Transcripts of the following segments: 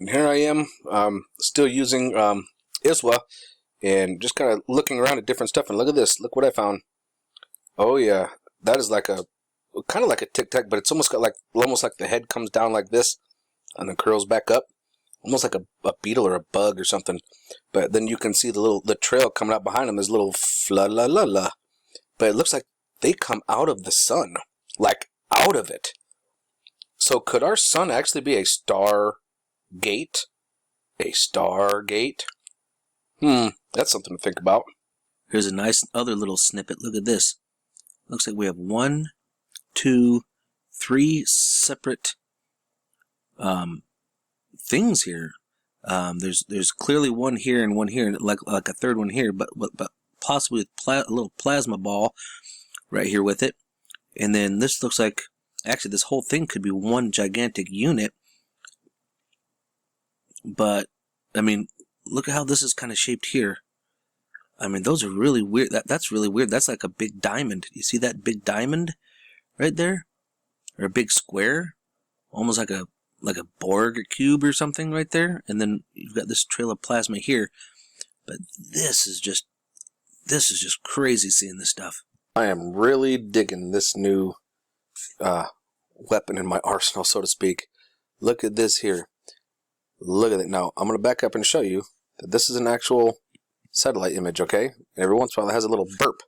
And here I am, still using ISWA, and just kind of looking around at different stuff. And look at this. Look what I found. Oh yeah, that is like a kind of like a Tic Tac, but it's almost got almost like the head comes down like this, and then curls back up, almost like a beetle or a bug or something. But then you can see the trail coming out behind them is little fla la la la. But it looks like they come out of the sun, like out of it. So could our sun actually be a star gate? A star gate? That's something to think about. Here's a nice other little snippet. Look at this. Looks like we have 1, 2, 3 separate things here. There's clearly one here and one here, like a third one here, but possibly a little plasma ball right here with it. And then this looks like, actually this whole thing could be one gigantic unit. But I mean, look at how this is kind of shaped here. I mean, those are really weird. That's really weird. That's like a big diamond. You see that big diamond right there? Or a big square? Almost like a Borg cube or something right there. And then you've got this trail of plasma here. But this is just crazy seeing this stuff. I am really digging this new weapon in my arsenal, so to speak. Look at this here. Look at it. Now, I'm going to back up and show you that this is an actual satellite image, okay? And every once in a while it has a little burp.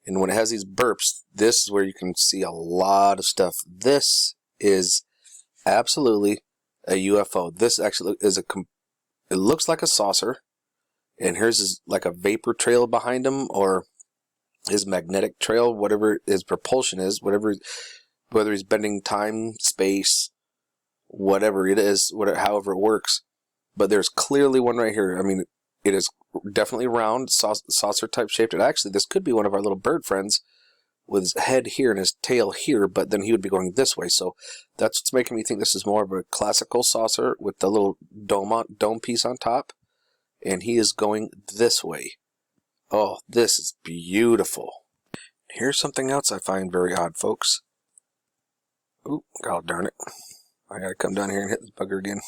And when it has these burps, this is where you can see a lot of stuff. This is absolutely a UFO. This actually is it looks like a saucer. And here's like a vapor trail behind him, or his magnetic trail, whatever his propulsion is, whether he's bending time, space, whatever it is, however it works. But there's clearly one right here. I mean, it is definitely round, saucer type shaped. And actually, this could be one of our little bird friends with his head here and his tail here, but then he would be going this way. So that's what's making me think this is more of a classical saucer with the little dome piece on top. And he is going this way. Oh, this is beautiful. Here's something else I find very odd, folks. Oop, god darn it. I gotta come down here and hit this bugger again.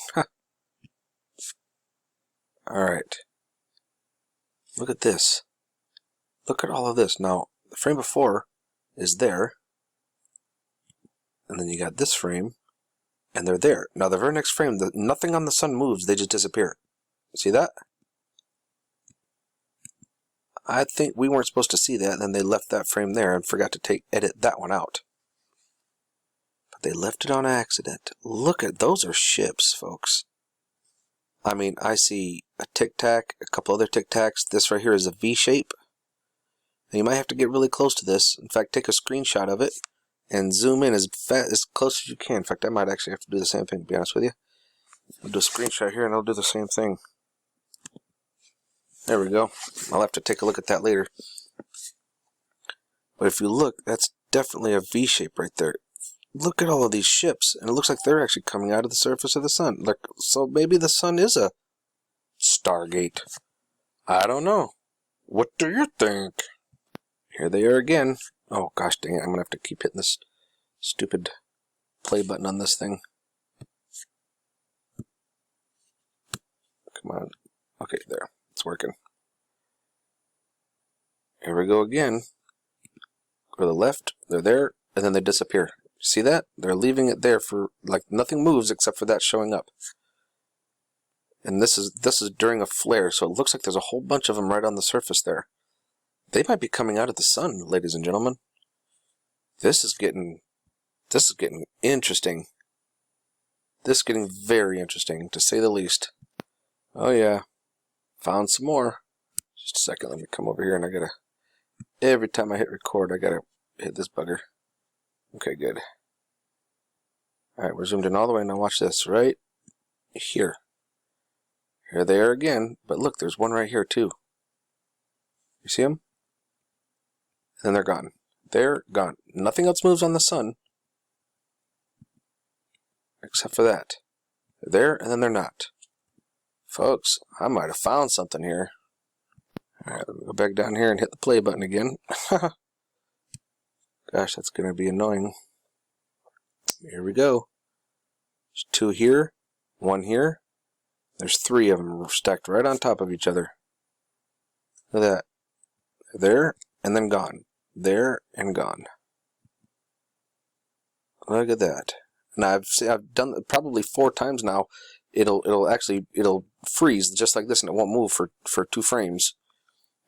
Alright. Look at this. Look at all of this. Now, the frame before is there. And then you got this frame. And they're there. Now, the very next frame, nothing on the sun moves. They just disappear. See that? I think we weren't supposed to see that. And then they left that frame there and forgot to edit that one out. But they left it on accident. Look at, those are ships, folks. I mean, I see a Tic Tac, a couple other Tic Tacs. This right here is a V shape. And you might have to get really close to this. In fact, take a screenshot of it and zoom in as close as you can. In fact, I might actually have to do the same thing, to be honest with you. I'll do a screenshot here and I'll do the same thing. There we go. I'll have to take a look at that later. But if you look, that's definitely a V shape right there. Look at all of these ships, and it looks like they're actually coming out of the surface of the sun. So maybe the sun is a Stargate. I don't know. What do you think? Here they are again. Oh gosh dang it, I'm going to have to keep hitting this stupid play button on this thing. Come on. Okay, there. It's working. Here we go again. Go to the left. They're there, and then they disappear. See that? They're leaving it there for, like, nothing moves except for that showing up. And this is during a flare, so it looks like there's a whole bunch of them right on the surface there. They might be coming out of the sun, ladies and gentlemen. This is getting interesting. This is getting very interesting, to say the least. Oh yeah. Found some more. Just a second, let me come over here and I gotta, every time I hit record, I gotta hit this bugger. Okay, good. Alright, we're zoomed in all the way. Now watch this, right here. Here they are again, but look, there's one right here too. You see them? And then they're gone. They're gone. Nothing else moves on the sun. Except for that. They're there, and then they're not. Folks, I might have found something here. Alright, let me go back down here and hit the play button again. Gosh, that's going to be annoying. Here we go. There's two here, one here, There's 3 of them stacked right on top of each other. Look at that. There and then gone. There and gone. Look at that. And I've done it probably 4 times now. It'll freeze just like this, and it won't move for 2 frames.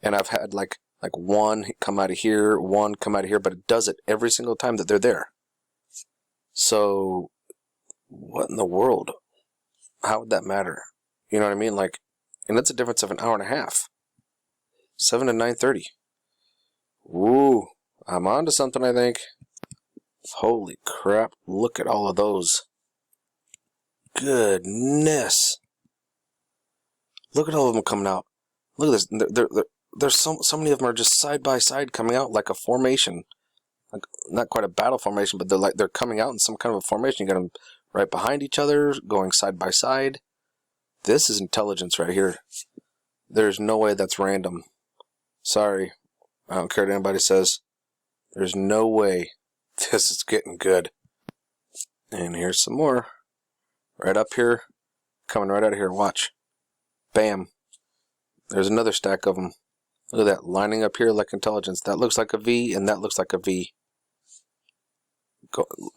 And I've had like one come out of here, one come out of here, but it does it every single time that they're there. So what in the world? How would that matter? You know what I mean? Like, and that's a difference of an hour and a half. 7 to 9:30. Woo! I'm on to something, I think. Holy crap! Look at all of those. Goodness! Look at all of them coming out. Look at this. There's so many of them are just side by side coming out like a formation. Like, not quite a battle formation, but they're coming out in some kind of a formation. You got them right behind each other, going side by side. This is intelligence right here. There's no way that's random. Sorry, I don't care what anybody says. There's no way. This is getting good. And here's some more. Right up here. Coming right out of here. Watch. Bam. There's another stack of them. Look at that. Lining up here like intelligence. That looks like a V, and that looks like a V.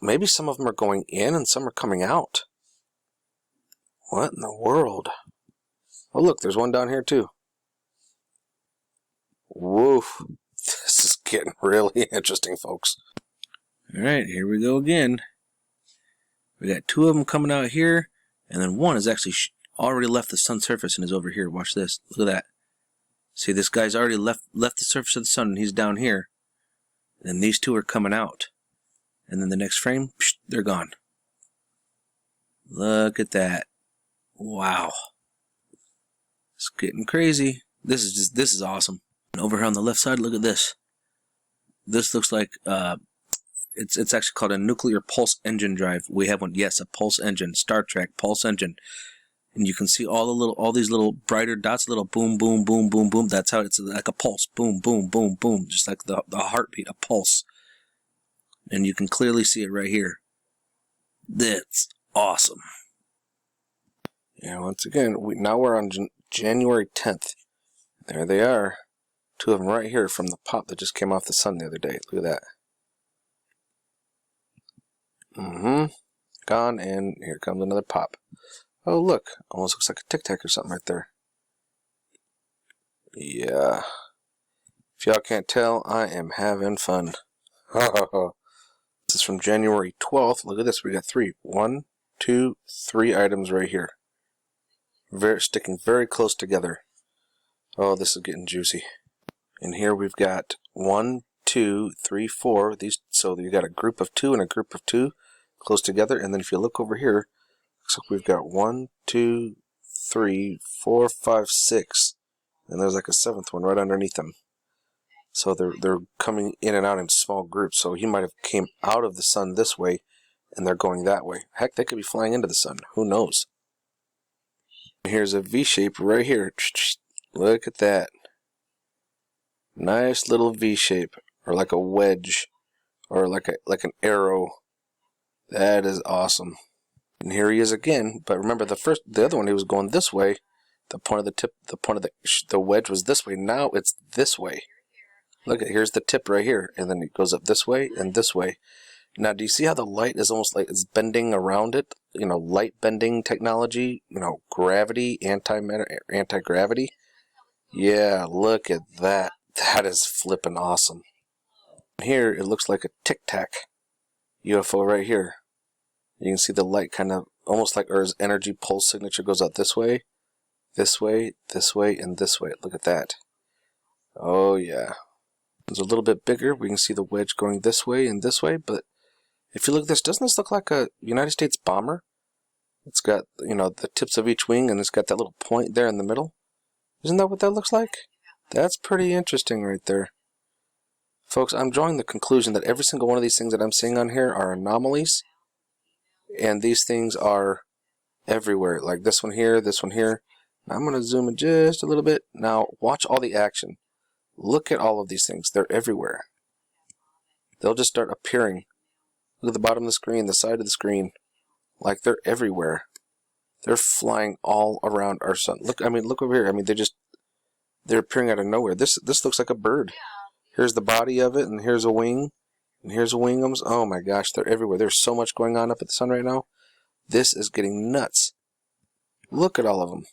Maybe some of them are going in and some are coming out. What in the world? Oh, look. There's one down here, too. Woof. This is getting really interesting, folks. Alright, here we go again. We got 2 of them coming out here, and then one is actually already left the sun's surface and is over here. Watch this. Look at that. See, this guy's already left the surface of the sun, and he's down here. And these 2 are coming out. And then the next frame, they're gone. Look at that. Wow. It's getting crazy. This is awesome. And over here on the left side, look at this. This looks like it's actually called a nuclear pulse engine drive. We have one, yes, a pulse engine, Star Trek pulse engine, and you can see all these little brighter dots, little boom, boom, boom, boom, boom. That's how it's like a pulse, boom, boom, boom, boom, just like the heartbeat, a pulse, and you can clearly see it right here. That's awesome. Yeah, once again, now we're on January 10th. There they are. 2 of them right here from the pop that just came off the sun the other day. Look at that. Gone, and here comes another pop. Oh, look. Almost looks like a Tic Tac or something right there. Yeah. If y'all can't tell, I am having fun. This is from January 12th. Look at this. We got 3. 1, 2, 3 items right here. Sticking very close together. Oh, this is getting juicy. And here we've got 1, 2, 3, 4. So you got a group of 2 and a group of 2 close together. And then if you look over here, looks like we've got 1, 2, 3, 4, 5, 6, and there's like a 7th one right underneath them. So they're coming in and out in small groups. So he might have came out of the sun this way, and they're going that way. Heck, they could be flying into the sun. Who knows? Here's a V shape right here. Look at that. Nice little V shape, or like a wedge, or like an arrow. That is awesome. And here he is again. But remember, the other one, he was going this way. The point of the tip, the point of the wedge was this way. Now it's this way. Look at, here's the tip right here, and then it goes up this way and this way. Now, do you see how the light is almost like it's bending around it? You know, light bending technology. You know, gravity, anti-gravity. Yeah, look at that. That is flippin' awesome. Here, it looks like a Tic Tac UFO right here. You can see the light kind of almost like Earth's energy pulse signature goes out this way, this way, this way, and this way. Look at that. Oh, yeah. It's a little bit bigger. We can see the wedge going this way and this way, but if you look at this, doesn't this look like a United States bomber? It's got, you know, the tips of each wing, and it's got that little point there in the middle. Isn't that what that looks like? That's pretty interesting right there. Folks, I'm drawing the conclusion that every single one of these things that I'm seeing on here are anomalies, and these things are everywhere. Like this one here, this one here. Now I'm going to zoom in just a little bit. Now watch all the action. Look at all of these things. They're everywhere. They'll just start appearing. Look at the bottom of the screen, the side of the screen. Like they're everywhere. They're flying all around our sun. Look, I mean, look over here. I mean, they're appearing out of nowhere. This looks like a bird. Here's the body of it, and here's a wing, and here's a wingums. Oh my gosh, they're everywhere. There's so much going on up at the sun right now. This is getting nuts. Look at all of them.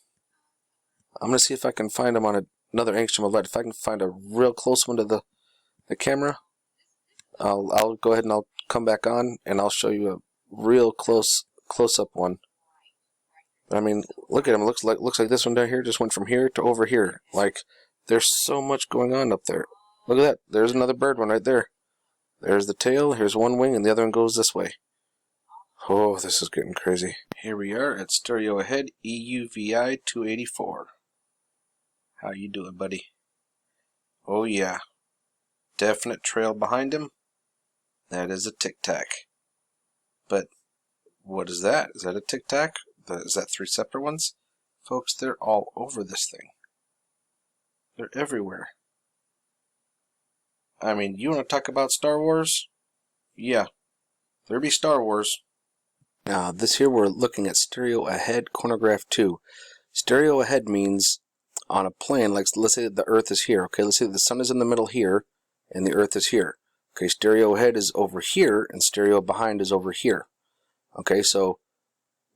I'm going to see if I can find them on another angstrom of light. If I can find a real close one to the camera, I'll go ahead and I'll come back on and I'll show you a real close-up one. I mean, look at them. Looks like this one down here just went from here to over here. Like, there's so much going on up there. Look at that. There's another bird one right there. There's the tail. Here's one wing, and the other one goes this way. Oh, this is getting crazy. Here we are at Stereo Ahead EUVI 284. How you doing, buddy? Oh yeah. Definite trail behind him. That is a Tic Tac. But what is that? Is that a Tic Tac? Is that 3 separate ones? Folks, they're all over this thing. They're everywhere. I mean, you want to talk about Star Wars? Yeah. There be Star Wars. Now, this here we're looking at Stereo Ahead Chronograph 2. Stereo Ahead means on a plane, like let's say that the Earth is here. Okay, let's say the sun is in the middle here, and the Earth is here. Okay, stereo ahead is over here, and stereo behind is over here. Okay, so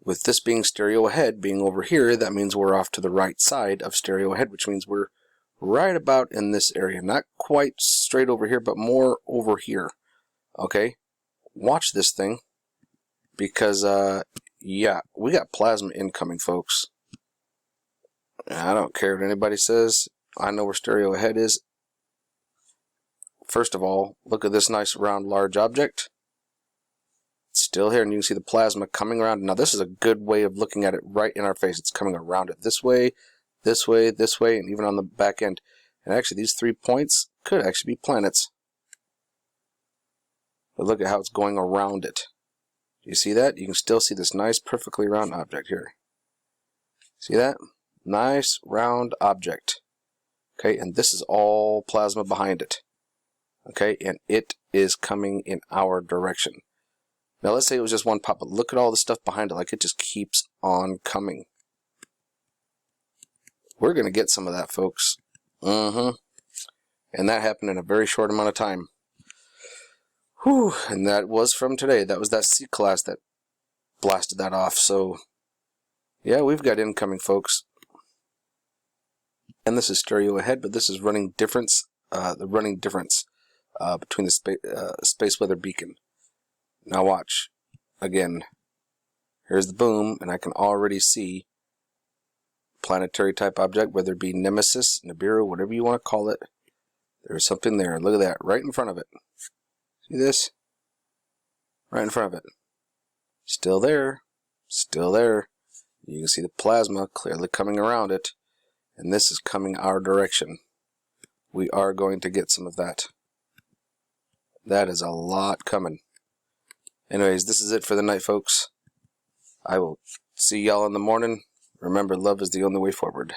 with this being stereo ahead being over here, that means we're off to the right side of stereo ahead, which means we're right about in this area. Not quite straight over here, but more over here. Okay, watch this thing, because yeah, we got plasma incoming, folks. I don't care what anybody says. I know where stereo ahead is. First of all, look at this nice round large object. It's still here, and you can see the plasma coming around. Now this is a good way of looking at it right in our face. It's coming around it this way, this way, this way, and even on the back end. And actually these 3 points could actually be planets. But look at how it's going around it. Do you see that? You can still see this nice perfectly round object here. See that? Nice round object. Okay, and this is all plasma behind it. Okay, and it is coming in our direction. Now let's say it was just one pop, but look at all the stuff behind it. Like, it just keeps on coming. We're going to get some of that, folks. And that happened in a very short amount of time. Whew, and that was from today. That was that C-class that blasted that off. So, yeah, we've got incoming, folks. And this is stereo ahead, but this is running difference. The running difference between the space weather beacon. Now watch. Again, here's the boom, and I can already see planetary type object, whether it be Nemesis, Nibiru, whatever you want to call it. There's something there. Look at that, right in front of it. See this? Right in front of it. Still there. Still there. You can see the plasma clearly coming around it. And this is coming our direction. We are going to get some of that. That is a lot coming. Anyways, this is it for the night, folks. I will see y'all in the morning. Remember, love is the only way forward.